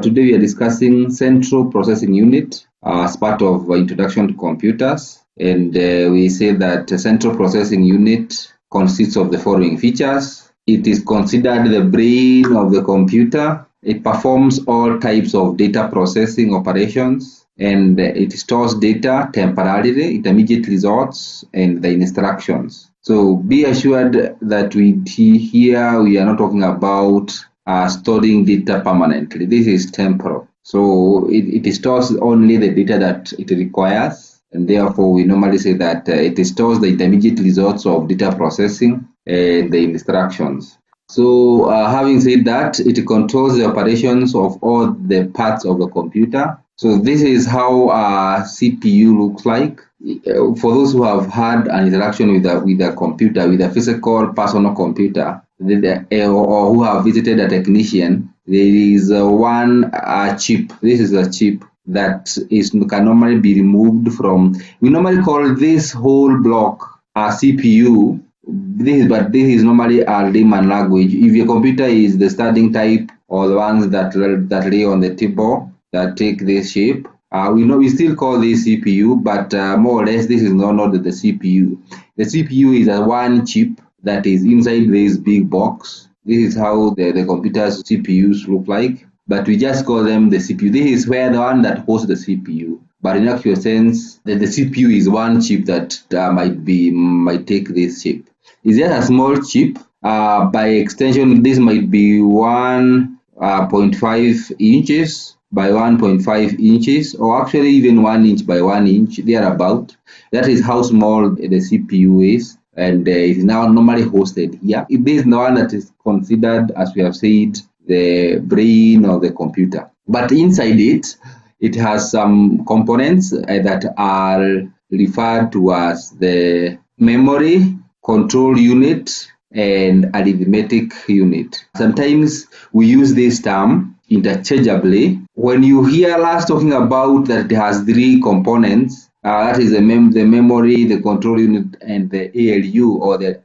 Today we are discussing Central Processing Unit as part of Introduction to Computers, and we say that Central Processing Unit consists of the following features. It is considered the brain of the computer. It performs all types of data processing operations, and it stores data temporarily, intermediate results, and the instructions. So be assured that here we are not talking about storing data permanently. This is temporal. So it stores only the data that it requires, and therefore we normally say that it stores the intermediate results of data processing and the instructions. So having said that, it controls the operations of all the parts of the computer. So this is how a CPU looks like. For those who have had an interaction with a computer, with a physical personal computer, or who have visited a technician, there is one chip. This is a chip that can normally be removed from. We normally call this whole block a CPU. But this is normally a layman language. If your computer is the standing type or the ones that lay on the table that take this shape, we still call this CPU, but more or less this is not the CPU. The CPU is a one chip that is inside this big box. This is how the computer's CPUs look like, but we just call them the CPU. This is where the one that hosts the CPU. But in actual sense, the CPU is one chip that might take this shape. It's just a small chip. By extension, this might be 1.5 inches by 1.5 inches, or actually even 1 inch by 1 inch, thereabout. That is how small the CPU is, and it is now normally hosted here. This is the one that is considered, as we have said, the brain of the computer. But inside it has some components that are referred to as the memory, control unit, and arithmetic unit. Sometimes we use this term interchangeably. When you hear us talking about that it has three components, that is the memory, the control unit, and the ALU, or the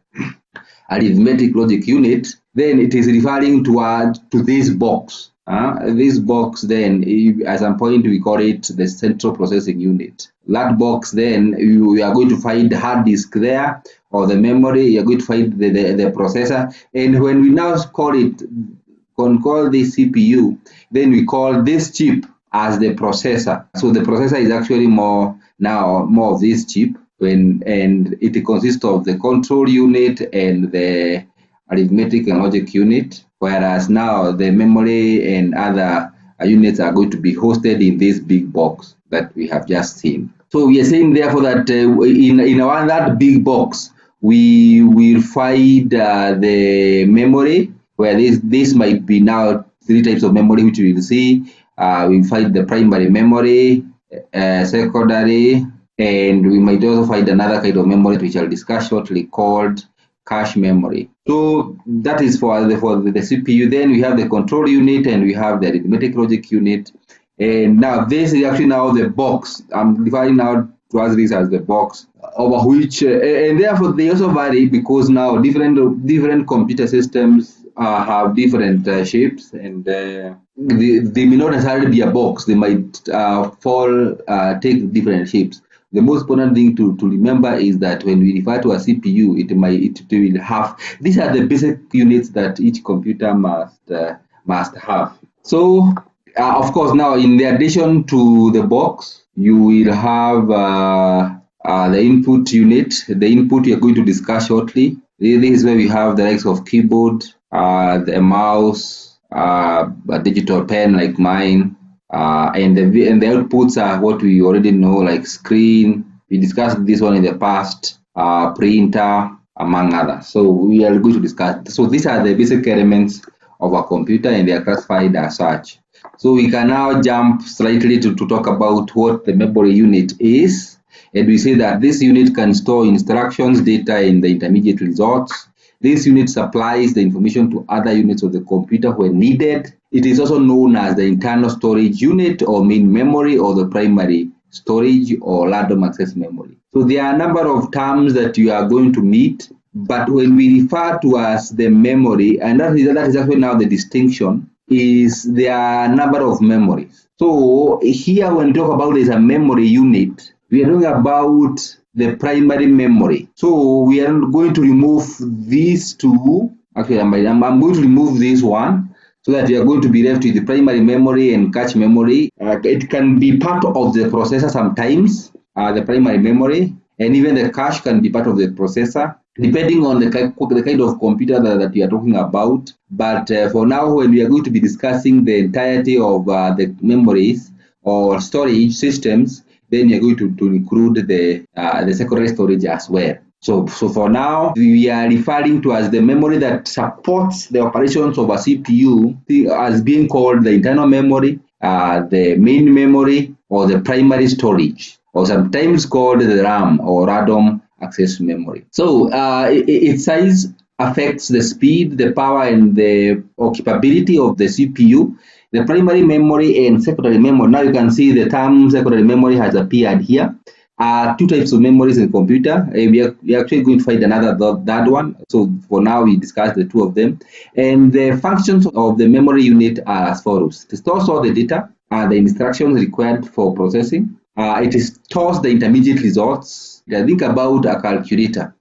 arithmetic logic unit, then it is referring to this box. This box, then, at some point we call it the central processing unit. That box, then, you are going to find the hard disk there, or the memory. You are going to find the processor. And when we now call this CPU, then we call this chip as the processor. So the processor is actually more of this chip, and it consists of the control unit and the arithmetic and logic unit, whereas now the memory and other units are going to be hosted in this big box that we have just seen. So we are saying therefore that in that big box, we will find the memory, where this might be now three types of memory which we will see. We find the primary memory, secondary, and we might also find another kind of memory which I'll discuss shortly, called cache memory. So that is for the CPU. Then we have the control unit and we have the arithmetic logic unit. And now this is actually now the box. I'm referring now to us this as the box, over which and therefore they also vary, because now different computer systems have different shapes, and they may not necessarily be a box. They might take different shapes. The most important thing to remember is that when we refer to a CPU, it will have, these are the basic units that each computer must have. So of course, now in the addition to the box, you will have the input unit. The input you're going to discuss shortly. This is where we have the likes of keyboard, the mouse, a digital pen like mine, and the outputs are what we already know, like screen. We discussed this one in the past, printer, among others. So we are going to discuss. So these are the basic elements of a computer, and they are classified as such. So we can now jump slightly to talk about what the memory unit is. And we say that this unit can store instructions, data, and the intermediate results. This unit supplies the information to other units of the computer when needed. It is also known as the internal storage unit, or main memory, or the primary storage, or random access memory. So there are a number of terms that you are going to meet, but when we refer to as the memory, and that is actually now the distinction is their number of memories. So here when we talk about there's a memory unit, we are talking about the primary memory. So we are going to remove these two. Actually, I'm going to remove this one so that we are going to be left with the primary memory and cache memory. It can be part of the processor sometimes, the primary memory, and even the cache can be part of the processor, depending on the kind of computer that we are talking about. But for now, when we are going to be discussing the entirety of the memories or storage systems, then we are going to include the secondary storage as well. So for now, we are referring to as the memory that supports the operations of a CPU as being called the internal memory, the main memory, or the primary storage, or sometimes called the RAM or random access memory. So its size affects the speed, the power, and the capability of the CPU. The primary memory and secondary memory. Now you can see the term secondary memory has appeared here. Two types of memories in computer. We are actually going to find another third one. So for now, we discussed the two of them. And the functions of the memory unit are as follows. It stores all the data and the instructions required for processing. It stores the intermediate results. Think about a calculator.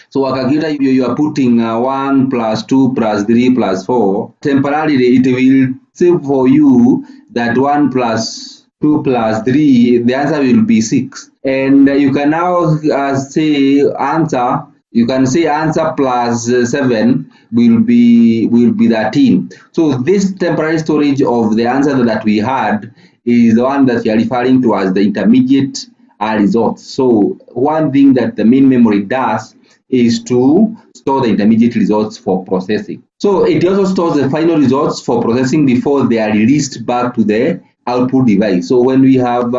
So a calculator, you are putting 1 plus 2 plus 3 plus 4. Temporarily, it will say for you that 1 plus 2 plus 3, the answer will be 6. And you can now say answer. You can say answer plus 7 will be 13. So this temporary storage of the answer that we had is the one that we are referring to as the intermediate results. So one thing that the main memory does is to store the intermediate results for processing. So it also stores the final results for processing before they are released back to the output device. So when we have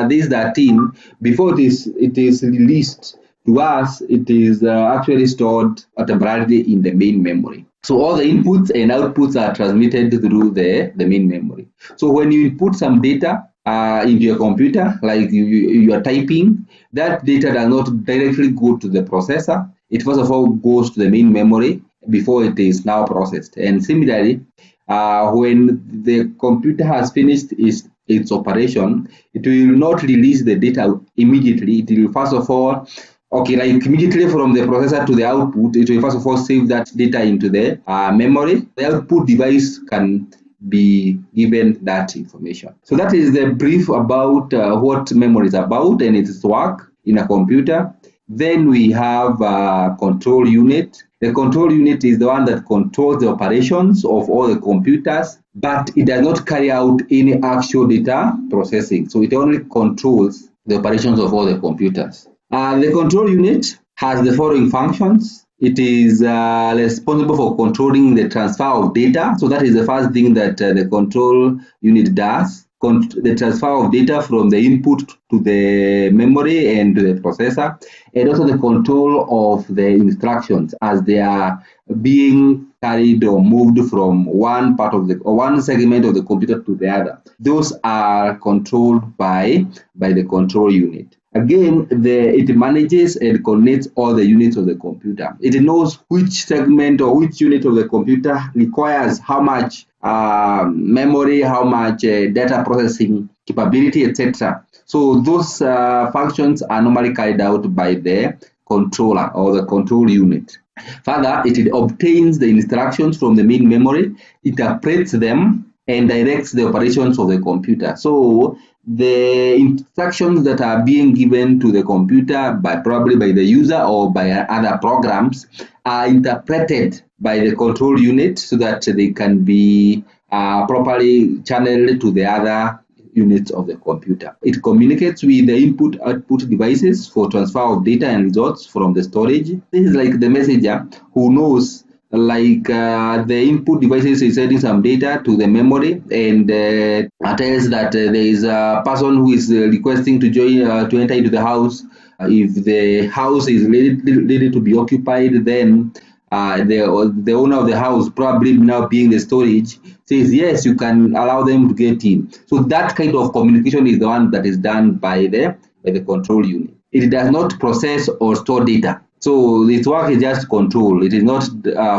this 13, before it is released to us, it is actually stored temporarily in the main memory. So all the inputs and outputs are transmitted through the main memory. So when you input some data into your computer, like you are typing, that data does not directly go to the processor. It first of all goes to the main memory before it is now processed. And similarly, when the computer has finished its operation, it will not release the data immediately. It will first of all, like immediately from the processor to the output, it will first of all save that data into the memory. The output device can be given that information. So that is the brief about what memory is about and its work in a computer. Then we have a control unit. The control unit is the one that controls the operations of all the computers, but it does not carry out any actual data processing. So it only controls the operations of all the computers. The control unit has the following functions. It is responsible for controlling the transfer of data. So that is the first thing that the control unit does. The transfer of data from the input to the memory and to the processor, and also the control of the instructions as they are being carried or moved from one part of one segment of the computer to the other. Those are controlled by the control unit. Again, it manages and connects all the units of the computer. It knows which segment or which unit of the computer requires how much memory, how much data processing capability, etc. So those functions are normally carried out by the controller or the control unit. Further, it obtains the instructions from the main memory, interprets them, and directs the operations of the computer. So the instructions that are being given to the computer probably by the user or by other programs are interpreted by the control unit so that they can be properly channeled to the other units of the computer. It communicates with the input-output devices for transfer of data and results from the storage. This is like the messenger who knows like the input devices is sending some data to the memory and tells that there is a person who is requesting to join to enter into the house. If the house is ready to be occupied, then the owner of the house, probably now being the storage, says yes, you can allow them to get in. So that kind of communication is the one that is done by the control unit. It does not process or store data. So its work is just control. It is not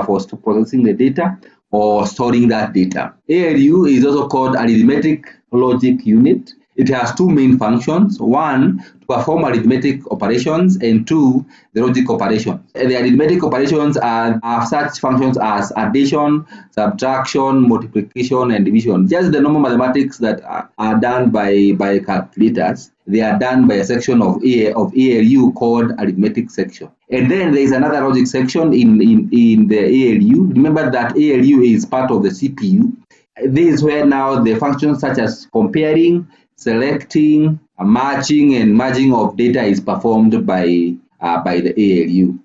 for processing the data or storing that data. ALU is also called arithmetic logic unit. It has two main functions: one, to perform arithmetic operations, and two, the logic operations. The arithmetic operations have such functions as addition, subtraction, multiplication, and division. Just the normal mathematics that are done by calculators, they are done by a section of ALU called arithmetic section. And then there is another logic section in the ALU. Remember that ALU is part of the CPU. This is where now the functions such as comparing, selecting, matching, and merging of data is performed by the ALU.